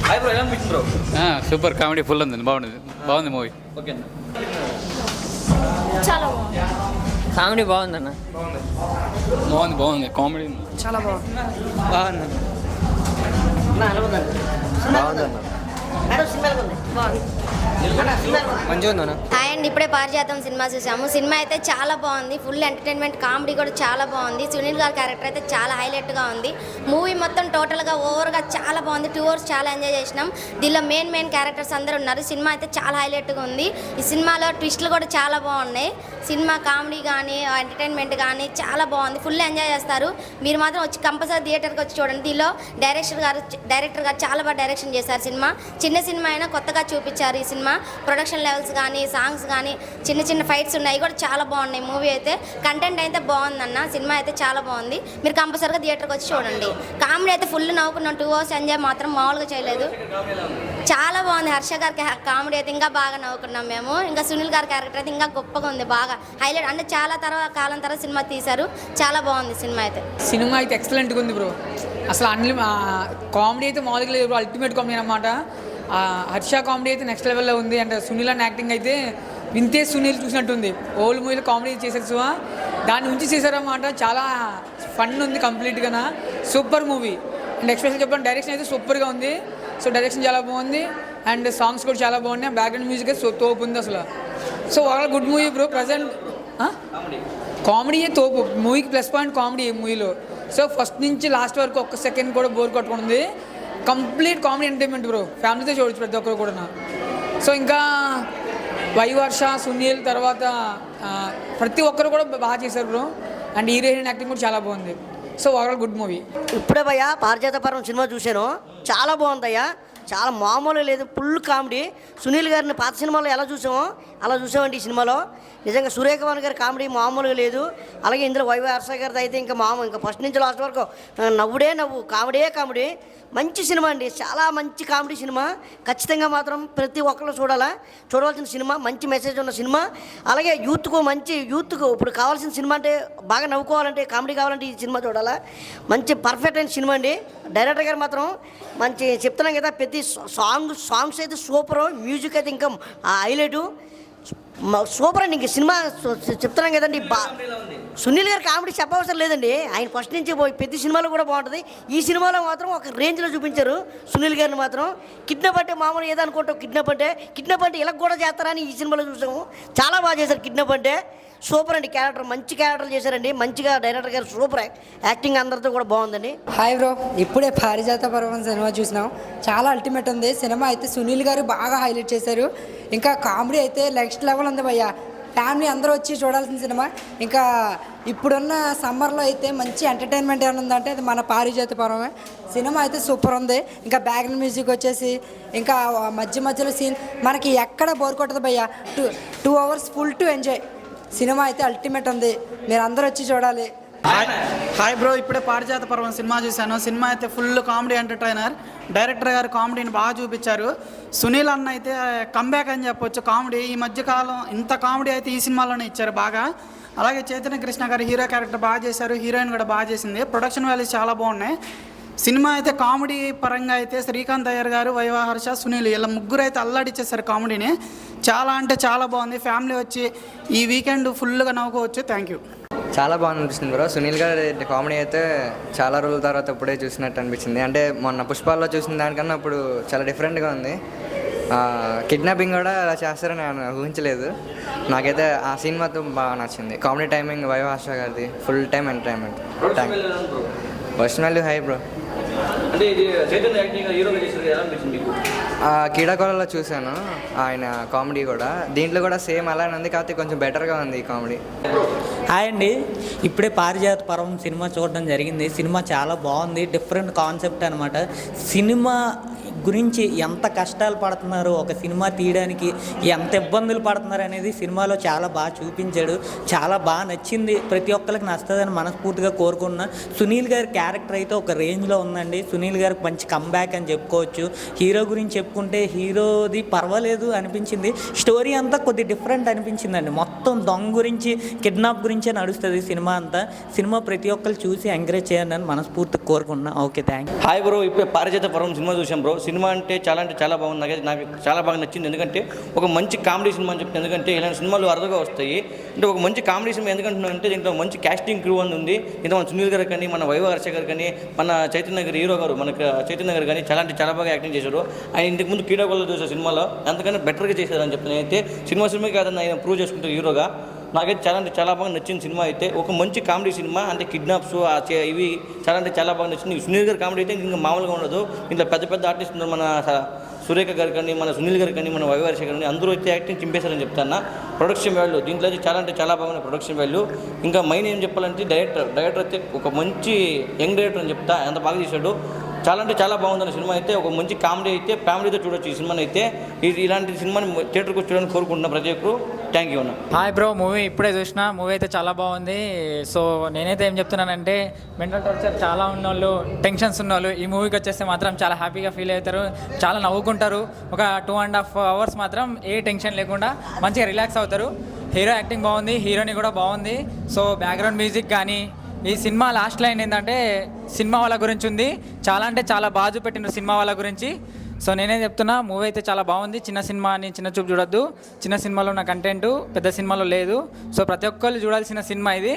Hi bro, ఎలా అనిపించింది bro? Super comedy full ఉంది, బాగుంది మూవీ. ఓకే అన్న. చాలా బాగుంది. కామెడీ బాగుందన్న. బాగుంది కామెడీ చాలా బాగుంది. బాగుందన్న. మంచిగా ఉందన్న. హాయ్ అండి, ఇప్పుడే పారిజాతం సినిమా చూసాము. సినిమా అయితే చాలా బాగుంది, ఫుల్ ఎంటర్టైన్మెంట్, కామెడీ కూడా చాలా బాగుంది. సునీల్ గారి క్యారెక్టర్ అయితే చాలా హైలైట్గా ఉంది. మూవీ మొత్తం టోటల్గా ఓవర్గా చాలా బాగుంది. 2 hours చాలా ఎంజాయ్ చేసినాం. దీనిలో మెయిన్ క్యారెక్టర్స్ అందరూ ఉన్నారు. సినిమా అయితే చాలా హైలైట్గా ఉంది. ఈ సినిమాలో ట్విస్టులు కూడా చాలా బాగున్నాయి. సినిమా కామెడీ కానీ ఎంటర్టైన్మెంట్ కానీ చాలా బాగుంది, ఫుల్ ఎంజాయ్ చేస్తారు. మీరు మాత్రం వచ్చి కంపల్సరీ థియేటర్కి వచ్చి చూడండి. దీనిలో డైరెక్టర్ గారు చాలా బాగా డైరెక్షన్ చేశారు. చిన్న సినిమా అయినా కొత్తగా చూపించారు. ఈ సినిమా ప్రొడక్షన్ లెవెల్స్ కానీ సాంగ్స్ కానీ చిన్న ఫైట్స్ ఉన్నాయి కూడా చాలా బాగున్నాయి. మూవీ అయితే కంటెంట్ అయితే బాగుందన్న. సినిమా అయితే చాలా బాగుంది. మీరు కంపల్సరీగా థియేటర్కి వచ్చి చూడండి. కామెడీ అయితే ఫుల్ నవ్వుకున్నాం. 2 hours ఎంజాయ్ మాత్రం మామూలుగా చేయలేదు, చాలా బాగుంది. హర్ష గారి కామెడీ అయితే ఇంకా బాగా నవ్వుకున్నాం మేము. ఇంకా సునీల్ గారి క్యారెక్టర్ అయితే ఇంకా గొప్పగా ఉంది, బాగా హైలైట్. అంటే చాలా కాలం తర్వాత సినిమా తీశారు, చాలా బాగుంది సినిమా అయితే. సినిమా అయితే ఎక్సలెంట్గా ఉంది బ్రో. అసలు కామెడీ అయితే మామూలుగా లేదు బ్రో, అల్టిమేట్ కామెడీ అనమాట. హర్ష కామెడీ అయితే నెక్స్ట్ లెవెల్లో ఉంది. అండ్ సునీల్ అన్న యాక్టింగ్ అయితే వింతే సునీల్ చూసినట్టుంది. ఓల్డ్ మూవీలో కామెడీ చేశారు సో దాన్ని ఉంచి చేశారన్నమాట. చాలా ఫన్ ఉంది కంప్లీట్గా, సూపర్ మూవీ. అండ్ ఎక్స్పెషల్ చెప్పాలంటే డైరెక్షన్ అయితే సూపర్గా ఉంది. సో డైరెక్షన్ చాలా బాగుంది అండ్ సాంగ్స్ కూడా చాలా బాగున్నాయి. బ్యాక్గ్రౌండ్ మ్యూజిక్ అయితే తోపు ఉంది అసలు. So overall good movie bro. Present comedy తోపు మూవీకి ప్లస్ పాయింట్ కామెడీ మూవీలో. సో ఫస్ట్ నుంచి లాస్ట్ వరకు ఒక్క సెకండ్ కూడా బోర్ కొట్టుకుంటుంది. కంప్లీట్ కామెడీ ఎంటర్టైన్మెంట్ బ్రో, ఫ్యామిలీతో చూడొచ్చు ప్రతి ఒక్కరు కూడా. సో ఇంకా వైవర్ష, సునీల్ తర్వాత ప్రతి ఒక్కరు కూడా బాగా చేశారు బ్రో. అండ్ హీరోయిన్ యాక్టింగ్ కూడా చాలా బాగుంది. So overall good movie. ఇప్పుడే భయ్యా పారిజాత పర్వం సినిమా చూశాను, చాలా బాగుందయ్యా. చాలా మామూలు లేదు, ఫుల్ కామెడీ. సునీల్ గారిని పాత సినిమాలో ఎలా చూసామో అలా చూసామండి ఈ సినిమాలో. నిజంగా సూర్యకుమార్ గారి కామెడీ మామూలుగా లేదు. అలాగే ఇందులో వైవై హర్ష గారిది అయితే ఇంకా ఇంకా ఫస్ట్ నుంచి లాస్ట్ వరకు నవ్వుడే నవ్వు, కామెడీ. మంచి సినిమా అండి, చాలా మంచి కామెడీ సినిమా. ఖచ్చితంగా మాత్రం ప్రతి ఒక్కరు చూడవలసిన సినిమా, మంచి మెసేజ్ ఉన్న సినిమా. అలాగే యూత్కు ఇప్పుడు కావాల్సిన సినిమా అంటే బాగా నవ్వుకోవాలంటే, కామెడీ కావాలంటే ఈ సినిమా చూడాలా. మంచి పర్ఫెక్ట్ అయిన సినిమా అండి. డైరెక్టర్ గారు మాత్రం మంచి చెప్తున్నాం కదా, ప్రతి సాంగ్స్ అయితే సూపరు, మ్యూజిక్ అయితే ఇంకా హైలైటు సూపర్ అండి. ఇంక సినిమా చెప్తున్నాం కదండి. సునీల్ గారు కామెడీ చెప్పవసరం లేదండి, ఆయన ఫస్ట్ నుంచి ప్రతి సినిమాలో కూడా బాగుంటుంది. ఈ సినిమాలో మాత్రం ఒక రేంజ్లో చూపించారు సునీల్ గారిని మాత్రం. కిడ్నాప్ అంటే మామూలు ఏదనుకుంటాం, కిడ్నాప్ అంటే ఇలా కూడా చేస్తారని ఈ సినిమాలో చూసాము. చాలా బాగా చేశారు. కిడ్నాప్ అంటే సూపర్ అండి. మంచి క్యారెక్టర్ చేశారండి, మంచిగా డైరెక్టర్ గారు సూపర్ యాక్టింగ్ అందరితో కూడా బాగుందండి. హాయ్ బ్రో, ఇప్పుడే పారిజాత పర్వం సినిమా చూసినాం, చాలా అల్టిమేట్ ఉంది సినిమా అయితే. సునీల్ గారు బాగా హైలైట్ చేశారు. ఇంకా కామెడీ అయితే నెక్స్ట్ లెవెల్ ఉంది భయ్య. ఫ్యామిలీ అందరూ వచ్చి చూడాల్సిన సినిమా. ఇంకా ఇప్పుడున్న సమ్మర్లో అయితే మంచి ఎంటర్టైన్మెంట్ ఏమైనా ఉందంటే అది మన పారిజాత పర్వమే. సినిమా అయితే సూపర్ ఉంది. ఇంకా బ్యాక్గ్రౌండ్ మ్యూజిక్ వచ్చేసి ఇంకా మధ్యలో సీన్ మనకి ఎక్కడ బోర్ కొట్టదు భయ్య. 2 hours full to enjoy. Cinema అయితే అల్టిమేట్ ఉంది, మీరు అందరూ వచ్చి చూడాలి. హాయ్ బ్రో, ఇప్పుడే పారిజాత పర్వం సినిమా చూశాను. సినిమా అయితే ఫుల్ కామెడీ ఎంటర్టైనర్. డైరెక్టర్ గారు కామెడీని బాగా చూపించారు. సునీల్ అన్న అయితే కంబ్యాక్ అని చెప్పొచ్చు కామెడీ. ఈ మధ్యకాలం ఇంత కామెడీ అయితే ఈ సినిమాలోనే ఇచ్చారు బాగా. అలాగే చైతన్య కృష్ణ గారు హీరో క్యారెక్టర్ బాగా చేశారు, హీరోయిన్ కూడా బాగా చేసింది. ప్రొడక్షన్ వాల్యూస్ చాలా బాగున్నాయి. సినిమా అయితే కామెడీ పరంగా అయితే శ్రీకాంత్ అయ్యర్ గారు, వైవా హర్ష, సునీల్ ఇలా ముగ్గురు అయితే అల్లాడిచ్చేసారు కామెడీని. చాలా అంటే చాలా బాగుంది. ఫ్యామిలీ వచ్చి ఈ వీకెండ్ ఫుల్గా నవ్వుకోవచ్చు. Thank you. చాలా బాగా అనిపిస్తుంది బ్రో. సునీల్ గారి కామెడీ అయితే చాలా రోజుల తర్వాత ఇప్పుడే చూసినట్టు అనిపించింది. అంటే మొన్న పుష్పాల్లో చూసిన దానికన్నా ఇప్పుడు చాలా డిఫరెంట్గా ఉంది. కిడ్నాపింగ్ కూడా అలా చేస్తారని నేను ఊహించలేదు. నాకైతే ఆ సీన్ మాత్రం బాగా నచ్చింది. కామెడీ టైమింగ్ వైవా హర్ష గారిది full time entertainment. Personal value high bro. కీడాకోలలో చూశాను ఆయన కామెడీ కూడా. దీంట్లో కూడా సేమ్ అలానే ఉంది, కాకపోతే కొంచెం బెటర్గా ఉంది ఈ కామెడీ. హాయ్ అండి, ఇప్పుడే పారిజాత పర్వం సినిమా చూడడం జరిగింది. సినిమా చాలా బాగుంది, డిఫరెంట్ కాన్సెప్ట్ అనమాట. సినిమా గురించి ఎంత కష్టాలు పడుతున్నారు, ఒక సినిమా తీయడానికి ఎంత ఇబ్బందులు పడుతున్నారు అనేది సినిమాలో చాలా బాగా చూపించాడు. చాలా బాగా నచ్చింది, ప్రతి ఒక్కరికి నచ్చుతుందని మనస్ఫూర్తిగా కోరుకున్నా. సునీల్ గారి క్యారెక్టర్ అయితే ఒక రేంజ్లో ఉందండి. సునీల్ గారికి మంచి కంబ్యాక్ అని చెప్పుకోవచ్చు. హీరో గురించి చెప్పుకుంటే హీరోది పర్వాలేదు అనిపించింది. స్టోరీ అంతా కొద్ది డిఫరెంట్ అనిపించిందండి. మొత్తం దొంగ గురించి, కిడ్నాప్ గురించే నడుస్తుంది సినిమా అంతా. సినిమా ప్రతి ఒక్కరు చూసి ఎంకరేజ్ చేయాలని మనస్ఫూర్తిగా కోరుకున్నా. Okay, thank you. Hi bro, ఇప్పుడే పారిజాత పర్వం సినిమా చూసాం బ్రో. సినిమా అంటే చాలా బాగుంది. నాకు చాలా బాగా నచ్చింది. ఎందుకంటే ఒక మంచి కామెడీ సినిమా అని చెప్తాను. ఎందుకంటే ఇలాంటి సినిమాలు అరుదుగా వస్తాయి. అంటే ఒక మంచి కామెడీ సినిమా ఎందుకంటున్నానంటే దీంట్లో మంచి క్యాస్టింగ్ క్రూ అని ఉంది. ఇంత మన సునీల్ గారు కానీ, మన వైభవ్ హర్ష గారు కానీ, మన చైతన్య గారు హీరో గారు, మనకు చైతన్య గారు కానీ చాలా బాగా యాక్టింగ్ చేశారు. ఆయన ఇంతకు ముందు కీడాగోల్లో చూసే సినిమాలో అంతకన్నా బెటర్గా చేశారని చెప్తాను. అయితే సినిమా కాదని ఆయన ప్రూవ్ చేసుకుంటారు హీరోగా. నాకైతే చాలా బాగా నచ్చింది సినిమా అయితే. ఒక మంచి కామెడీ సినిమా, అంటే కిడ్నాప్స్ ఇవి చాలా బాగా నచ్చింది. సునీల్ గారి కామెడీ అయితే ఇంకా మామూలుగా ఉండదు. ఇంట్లో పెద్ద ఆర్టిస్ట్ ఉన్నారు. మన సురేఖ గారు కానీ, మన సునీల్ గారు కానీ, మన వైవర్ష గారు కానీ, అందరూ అయితే యాక్టింగ్ చింపేశారని చెప్తాను. ప్రొడక్షన్ వాల్యూ దీంట్లో అయితే చాలా బాగుంది ప్రొడక్షన్ వాల్యూ. ఇంకా మెయిన్ ఏం చెప్పాలంటే డైరెక్టర్ అయితే ఒక మంచి యంగ్ డైరెక్టర్ అని చెప్తా. ఎంత బాగా చేశాడు. చాలా బాగుందన్న సినిమా అయితే. ఒక మంచి కామెడీ అయితే ఫ్యామిలీతో చూడొచ్చు ఈ సినిమాని అయితే. ఇలాంటి సినిమాని థియేటర్కి వచ్చి కోరుకుంటున్నా ప్రతి ఒక్కరు. థ్యాంక్ యూ అన్న. హాయ్ బ్రో, మూవీ ఇప్పుడే చూసిన. మూవీ అయితే చాలా బాగుంది. సో నేనైతే ఏం చెప్తున్నానంటే, మెంటల్ టార్చర్ చాలా ఉన్నోళ్ళు, టెన్షన్స్ ఉన్నోళ్ళు ఈ మూవీకి వచ్చేస్తే మాత్రం చాలా హ్యాపీగా ఫీల్ అవుతారు, చాలా నవ్వుకుంటారు. ఒక 2.5 hours మాత్రం ఏ టెన్షన్ లేకుండా మంచిగా రిలాక్స్ అవుతారు. హీరో యాక్టింగ్ బాగుంది, హీరోని కూడా బాగుంది. సో బ్యాక్గ్రౌండ్ మ్యూజిక్ కానీ, ఈ సినిమా లాస్ట్ లైన్ ఏంటంటే సినిమా వాళ్ళ గురించి ఉంది. చాలా బాగా చూపెట్టిన సినిమా వాళ్ళ గురించి. సో నేనే చెప్తున్నా, మూవీ అయితే చాలా బాగుంది. చిన్న సినిమా అని చిన్న చూపు చూడొద్దు. చిన్న సినిమాలో ఉన్న కంటెంట్ పెద్ద సినిమాలో లేదు. సో ప్రతి ఒక్కళ్ళు చూడాల్సిన సినిమా ఇది.